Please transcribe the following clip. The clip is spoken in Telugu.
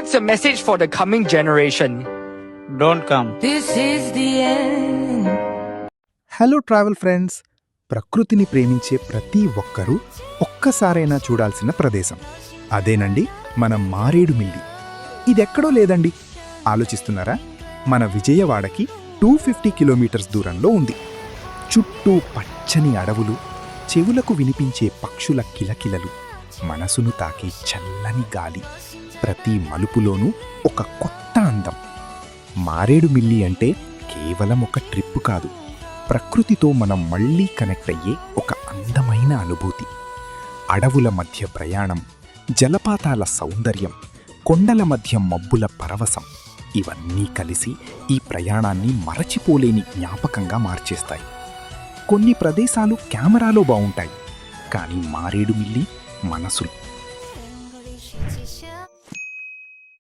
What's the message for the coming generation? Don't come. This is the end. Hello travel friends, ప్రకృతిని ప్రేమించే ప్రతి ఒక్కరూ ఒక్కసారైనా చూడాల్సిన ప్రదేశం అదేనండి మన మారేడుమిల్లి. ఇదెక్కడో లేదండి, ఆలోచిస్తున్నారా? మన విజయవాడకి 250 కిలోమీటర్స్ దూరంలో ఉంది. చుట్టూ పచ్చని అడవులు, చెవులకు వినిపించే పక్షుల కిలకిలలు, మనసును తాకే చల్లని గాలి, ప్రతి మలుపులోనూ ఒక కొత్త అందం. మారేడుమిల్లి అంటే కేవలం ఒక ట్రిప్ కాదు, ప్రకృతితో మనం మళ్ళీ కనెక్ట్ అయ్యే ఒక అందమైన అనుభూతి. అడవుల మధ్య ప్రయాణం, జలపాతాల సౌందర్యం, కొండల మధ్య మబ్బుల పరవశం, ఇవన్నీ కలిసి ఈ ప్రయాణాన్ని మరచిపోలేని జ్ఞాపకంగా మార్చేస్తాయి. కొన్ని ప్రదేశాలు కెమెరాలో బావుంటాయి, కానీ మారేడుమిల్లి మనసులు.